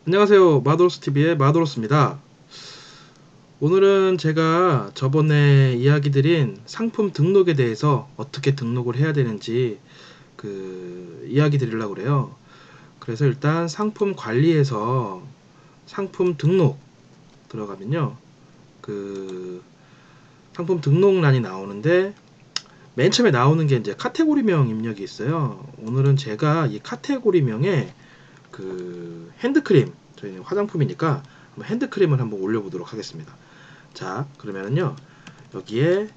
안녕하세요. 마도로스TV의 마도로스입니다. 오늘은 제가 저번에 이야기 드린 상품 등록에 대해서 어떻게 등록을 해야 되는지 이야기 드리려고 그래요. 그래서 일단 상품 관리에서 상품 등록 들어가면요. 그 상품 등록란이 나오는데 맨 처음에 나오는 게 이제 카테고리명 입력이 있어요. 오늘은 제가 이 카테고리명에 핸드크림, 저희는 화장품이니까 한번 핸드크림을 한번 올려보도록 하겠습니다. 자, 그러면은요, 여기에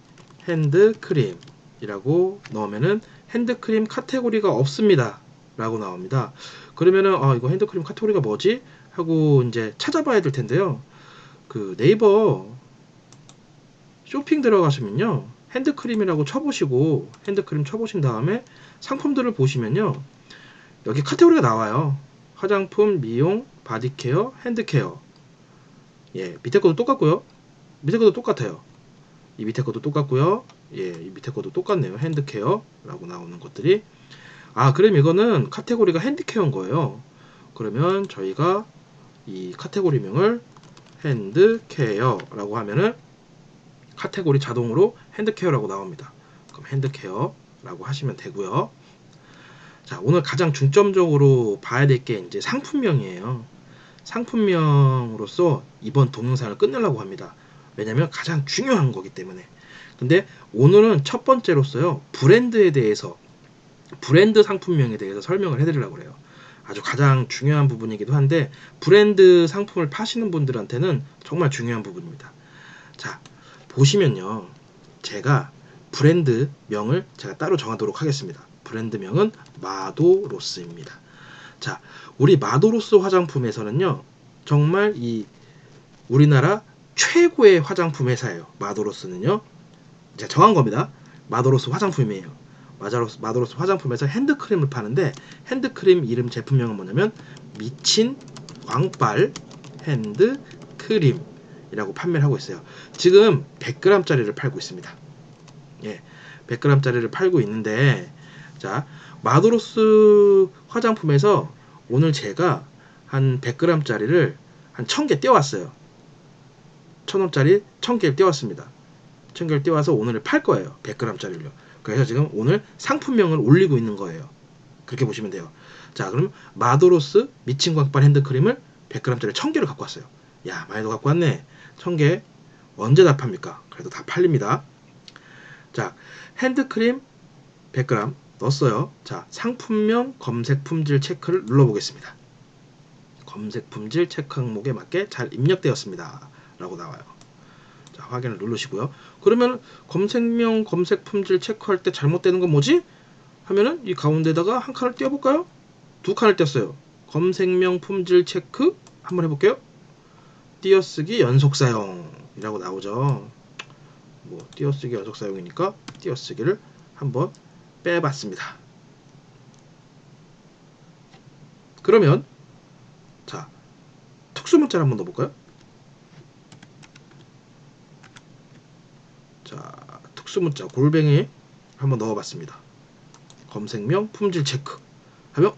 핸드크림이라고 넣으면은 핸드크림 카테고리가 없습니다 라고 나옵니다. 그러면은 이거 핸드크림 카테고리가 뭐지? 하고 이제 찾아봐야 될 텐데요. 네이버 쇼핑 들어가시면요, 핸드크림이라고 쳐보시고 핸드크림 쳐보신 다음에 상품들을 보시면요, 여기 카테고리가 나와요. 화장품, 미용, 바디케어, 핸드케어. 예, 밑에 것도 똑같고요. 밑에 것도 똑같아요. 이 밑에 것도 똑같고요. 예, 이 밑에 것도 똑같네요. 핸드케어라고 나오는 것들이. 그럼 이거는 카테고리가 핸드케어인 거예요. 그러면 저희가 이 카테고리명을 핸드케어라고 하면은 카테고리 자동으로 핸드케어라고 나옵니다. 그럼 핸드케어라고 하시면 되고요. 자, 오늘 가장 중점적으로 봐야 될 게 이제 상품명이에요. 상품명으로서 이번 동영상을 끝내려고 합니다. 왜냐면 가장 중요한 거기 때문에. 근데 오늘은 첫 번째로서요, 브랜드에 대해서, 브랜드 상품명에 대해서 설명을 해드리려고 그래요. 아주 가장 중요한 부분이기도 한데, 브랜드 상품을 파시는 분들한테는 정말 중요한 부분입니다. 자, 보시면요, 제가 브랜드명을 제가 따로 정하도록 하겠습니다. 브랜드명은 마도로스입니다. 자, 우리 마도로스 화장품에서는요, 정말 이 우리나라 최고의 화장품 회사예요. 마도로스는요. 제가 정한 겁니다. 마도로스 화장품이에요. 마도로스 화장품에서 핸드크림을 파는데, 핸드크림 이름 제품명은 뭐냐면 미친 광빨 핸드크림이라고 판매를 하고 있어요. 지금 100g짜리를 팔고 있습니다. 예, 100g짜리를 팔고 있는데, 자, 마도로스 화장품에서 오늘 제가 한 100g짜리를 한 1000개 떼어왔어요. 1000원짜리 1000개를 떼왔습니다. 1000개를 떼와서 오늘 팔 거예요. 100g짜리를요. 그래서 지금 오늘 상품명을 올리고 있는 거예요. 그렇게 보시면 돼요. 자, 그럼 마도로스 미친 광빨 핸드크림을 100g짜리 1000개를 갖고 왔어요. 야, 많이도 갖고 왔네. 1000개 언제 다 팝니까? 그래도 다 팔립니다. 자, 핸드크림 100g 넣었어요. 자, 상품명 검색 품질 체크를 눌러보겠습니다. 검색 품질 체크 항목에 맞게 잘 입력되었습니다. 라고 나와요. 자, 확인을 누르시고요. 그러면 검색명 검색 품질 체크할 때 잘못되는 건 뭐지? 하면은 이 가운데다가 한 칸을 띄워볼까요? 두 칸을 띄었어요. 검색명 품질 체크 한번 해볼게요. 띄어쓰기 연속 사용이라고 나오죠. 뭐 띄어쓰기 연속 사용이니까 띄어쓰기를 한번 빼봤습니다. 그러면 자, 특수문자를 한번 넣어볼까요? 자, 특수문자 골뱅이 한번 넣어봤습니다. 검색명 품질 체크 하면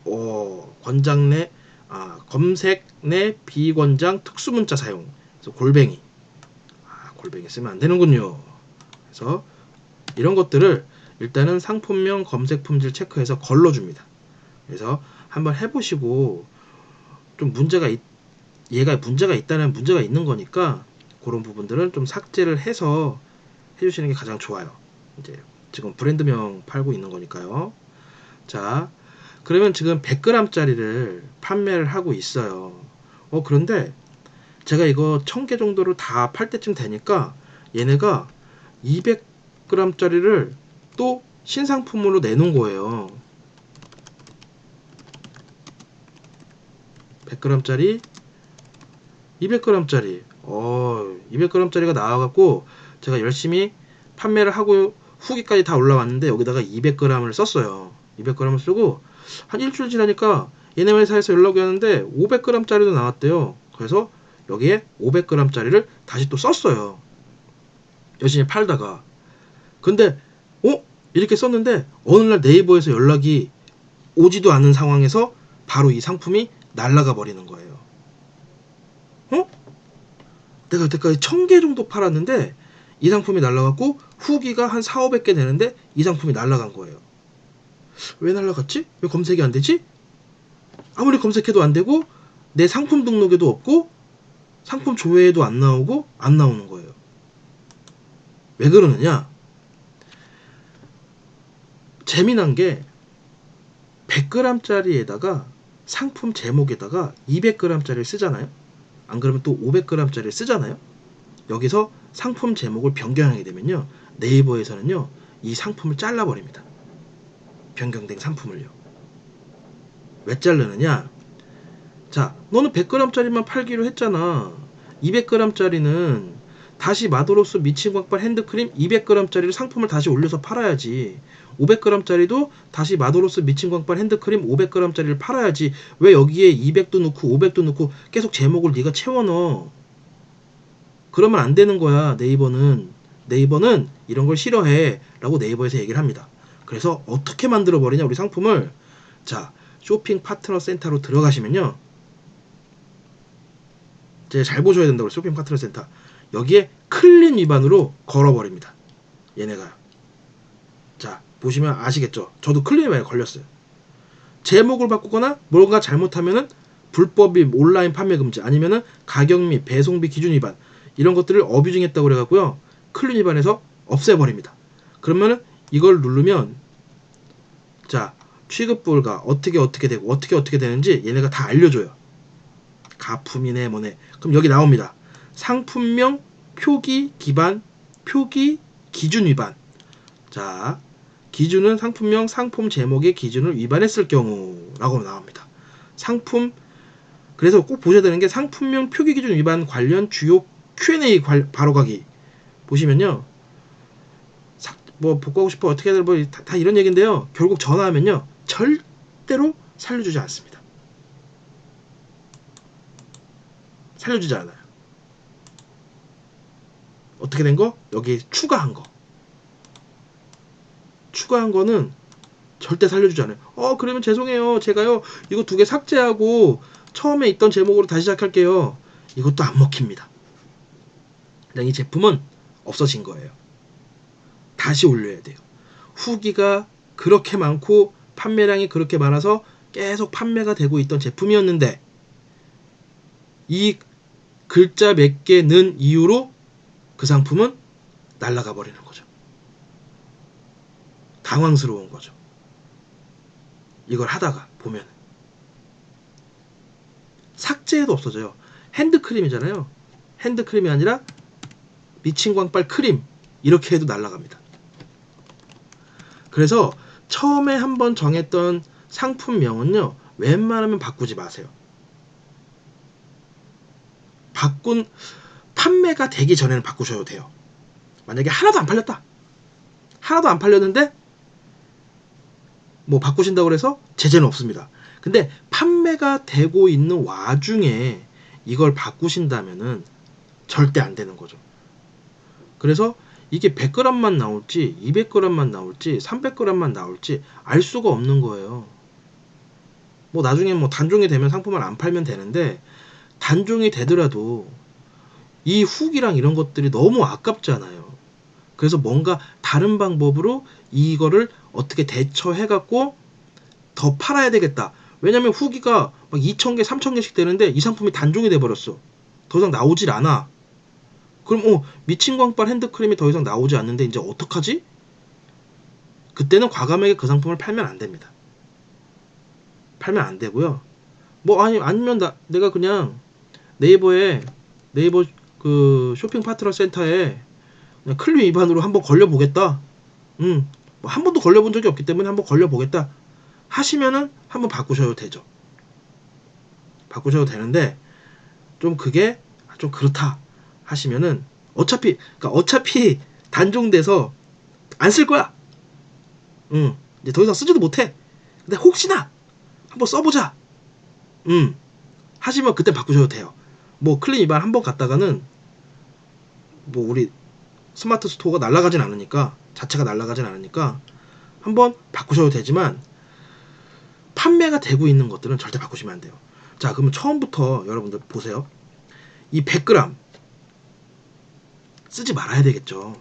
권장 내 검색 내 비권장 특수문자 사용. 그래서 골뱅이 골뱅이 쓰면 안 되는군요. 그래서 이런 것들을 일단은 상품명 검색 품질 체크해서 걸러줍니다. 그래서 한번 해보시고 좀 얘가 문제가 있다는 문제가 있는 거니까 그런 부분들은 좀 삭제를 해서 해주시는 게 가장 좋아요. 이제 지금 브랜드명 팔고 있는 거니까요. 자, 그러면 지금 100g짜리를 판매를 하고 있어요. 그런데 제가 이거 1000개 정도를 다 팔 때쯤 되니까 얘네가 200g짜리를 또 신상품으로 내놓은 거예요. 100g짜리, 200g짜리. 200g짜리가 나와갖고 제가 열심히 판매를 하고 후기까지 다 올라왔는데 여기다가 200g을 썼어요. 200g을 쓰고 한 일주일 지나니까 얘네 회사에서 연락이 왔는데 500g짜리도 나왔대요. 그래서 여기에 500g짜리를 다시 또 썼어요. 열심히 팔다가. 근데 이렇게 썼는데 어느 날 네이버에서 연락이 오지도 않은 상황에서 바로 이 상품이 날아가 버리는 거예요. 어? 내가 여태까지 1000개 정도 팔았는데 이 상품이 날라갔고 후기가 한 4, 500개 되는데 이 상품이 날라간 거예요. 왜 날라갔지? 왜 검색이 안 되지? 아무리 검색해도 안 되고 내 상품 등록에도 없고 상품 조회에도 안 나오고 안 나오는 거예요. 왜 그러느냐? 재미난 게 100g짜리에다가 상품 제목에다가 200g짜리를 쓰잖아요. 안 그러면 또 500g짜리를 쓰잖아요. 여기서 상품 제목을 변경하게 되면요. 네이버에서는요. 이 상품을 잘라버립니다. 변경된 상품을요. 왜 자르느냐? 자, 너는 100g짜리만 팔기로 했잖아. 200g짜리는 다시 마도로스 미친 광발 핸드크림 200g짜리를 상품을 다시 올려서 팔아야지. 500g짜리도 다시 마도로스 미친 광발 핸드크림 500g짜리를 팔아야지. 왜 여기에 200도 넣고 500도 넣고 계속 제목을 네가 채워 넣어? 그러면 안 되는 거야. 네이버는 이런 걸 싫어해 라고 네이버에서 얘기를 합니다. 그래서 어떻게 만들어 버리냐 우리 상품을. 자, 쇼핑 파트너 센터로 들어가시면요. 제가 잘 보셔야 된다고 쇼핑 파트너 센터. 여기에 클린 위반으로 걸어버립니다. 얘네가. 자, 보시면 아시겠죠? 저도 클린 위반에 걸렸어요. 제목을 바꾸거나 뭔가 잘못하면은 불법이 온라인 판매 금지 아니면은 가격 및 배송비 기준 위반 이런 것들을 어뷰징했다고 그래갖고요. 클린 위반에서 없애버립니다. 그러면은 이걸 누르면 자, 취급 불가 어떻게 되고 어떻게 되는지 얘네가 다 알려줘요. 가품이네 뭐네. 그럼 여기 나옵니다. 상품명 표기 기반 표기 기준 위반. 자, 기준은 상품명 상품 제목의 기준을 위반했을 경우라고 나옵니다. 상품 그래서 꼭 보셔야 되는 게 상품명 표기 기준 위반 관련 주요 Q&A 바로가기 보시면요. 뭐 복구하고 싶어 어떻게 해야 돼? 뭐 다 이런 얘기인데요. 결국 전화하면요. 절대로 살려주지 않습니다. 살려주지 않아요. 어떻게 된 거? 여기 추가한 거. 추가한 거는 절대 살려주지 않아요. 그러면 죄송해요. 제가요 이거 2개 삭제하고 처음에 있던 제목으로 다시 시작할게요. 이것도 안 먹힙니다. 그냥 이 제품은 없어진 거예요. 다시 올려야 돼요. 후기가 그렇게 많고 판매량이 그렇게 많아서 계속 판매가 되고 있던 제품이었는데 이 글자 몇 개 는 이유로 그 상품은 날아가 버리는 거죠. 당황스러운 거죠. 이걸 하다가 보면 삭제해도 없어져요. 핸드크림이잖아요. 핸드크림이 아니라 미친 광발 크림 이렇게 해도 날아갑니다. 그래서 처음에 한번 정했던 상품명은요. 웬만하면 바꾸지 마세요. 판매가 되기 전에는 바꾸셔도 돼요. 만약에 하나도 안 팔렸다. 하나도 안 팔렸는데 뭐 바꾸신다고 해서 제재는 없습니다. 근데 판매가 되고 있는 와중에 이걸 바꾸신다면은 절대 안 되는 거죠. 그래서 이게 100g만 나올지 200g만 나올지 300g만 나올지 알 수가 없는 거예요. 뭐 나중에 뭐 단종이 되면 상품을 안 팔면 되는데 단종이 되더라도 이 후기랑 이런 것들이 너무 아깝잖아요. 그래서 뭔가 다른 방법으로 이거를 어떻게 대처해갖고 더 팔아야 되겠다. 왜냐면 후기가 막 2,000개, 3,000개씩 되는데 이 상품이 단종이 돼버렸어. 더 이상 나오질 않아. 그럼 미친 광발 핸드크림이 더 이상 나오지 않는데 이제 어떡하지? 그때는 과감하게 그 상품을 팔면 안 됩니다. 팔면 안 되고요. 뭐 아니면 내가 그냥 네이버 그 쇼핑 파트너 센터에 그냥 클릭 위반으로 한번 걸려보겠다. 뭐 한 번도 걸려본 적이 없기 때문에 한번 걸려보겠다. 하시면은 한번 바꾸셔도 되죠. 바꾸셔도 되는데 좀 그게 좀 그렇다 하시면은 어차피 단종돼서 안 쓸 거야. 이제 더 이상 쓰지도 못해. 근데 혹시나 한번 써보자. 하시면 그때 바꾸셔도 돼요. 뭐 클린 위반 한번 갔다가는 뭐 우리 스마트 스토어가 날아가진 않으니까 자체가 날아가진 않으니까 한번 바꾸셔도 되지만 판매가 되고 있는 것들은 절대 바꾸시면 안 돼요. 자, 그러면 처음부터 여러분들 보세요. 이 100g 쓰지 말아야 되겠죠.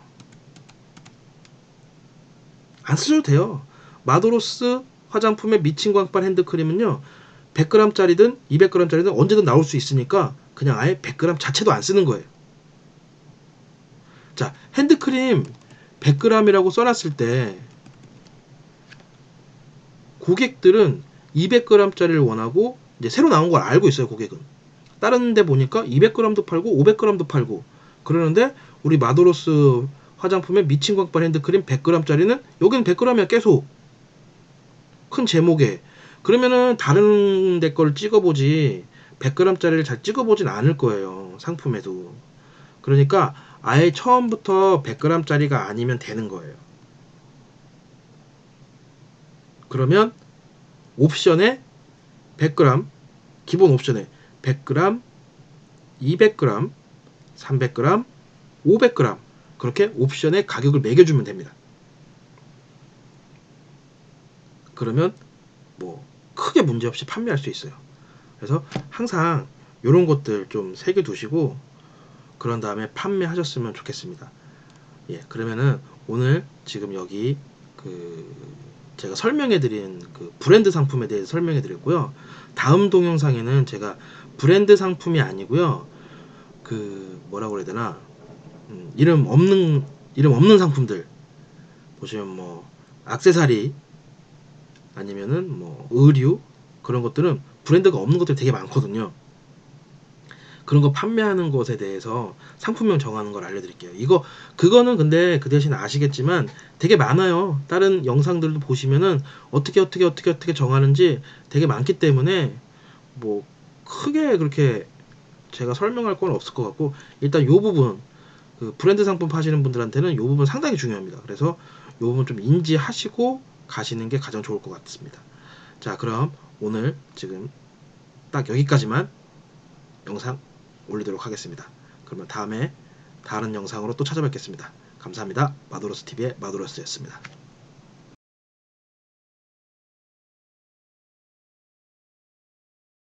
안 쓰셔도 돼요. 마도로스 화장품의 미친 광발 핸드크림은요, 100g짜리든 200g짜리든 언제든 나올 수 있으니까 그냥 아예 100g 자체도 안 쓰는 거예요. 자, 핸드크림 100g이라고 써놨을 때 고객들은 200g짜리를 원하고 이제 새로 나온 걸 알고 있어요. 고객은 다른 데 보니까 200g도 팔고 500g도 팔고 그러는데 우리 마도로스 화장품의 미친 광발 핸드크림 100g짜리는 여기는 100g이야 계속 큰 제목에. 그러면은 다른 데 걸 찍어보지 100g짜리를 잘 찍어보진 않을 거예요. 상품에도. 그러니까 아예 처음부터 100g짜리가 아니면 되는 거예요. 그러면 옵션에 100g, 기본 옵션에 100g, 200g, 300g, 500g 그렇게 옵션에 가격을 매겨주면 됩니다. 그러면 뭐 크게 문제없이 판매할 수 있어요. 그래서 항상 이런 것들 좀 새겨두시고 그런 다음에 판매하셨으면 좋겠습니다. 예, 그러면은 오늘 지금 여기 그 제가 설명해드린 그 브랜드 상품에 대해서 설명해드렸고요. 다음 동영상에는 제가 브랜드 상품이 아니고요. 그 뭐라고 그래야 되나 이름 없는 상품들 보시면 뭐 액세서리 아니면은 뭐 의류 그런 것들은 브랜드가 없는 것들이 되게 많거든요. 그런 거 판매하는 것에 대해서 상품명 정하는 걸 알려드릴게요. 그거는 근데 그 대신 아시겠지만 되게 많아요. 다른 영상들도 보시면은 어떻게 정하는지 되게 많기 때문에 뭐 크게 그렇게 제가 설명할 건 없을 것 같고 일단 요 부분 그 브랜드 상품 파시는 분들한테는 요 부분 상당히 중요합니다. 그래서 요 부분 좀 인지하시고 가시는 게 가장 좋을 것 같습니다. 자, 그럼 오늘 지금 딱 여기까지만 영상 올리도록 하겠습니다. 그러면 다음에 다른 영상으로 또 찾아뵙겠습니다. 감사합니다. 마도로스 TV의 마도로스였습니다.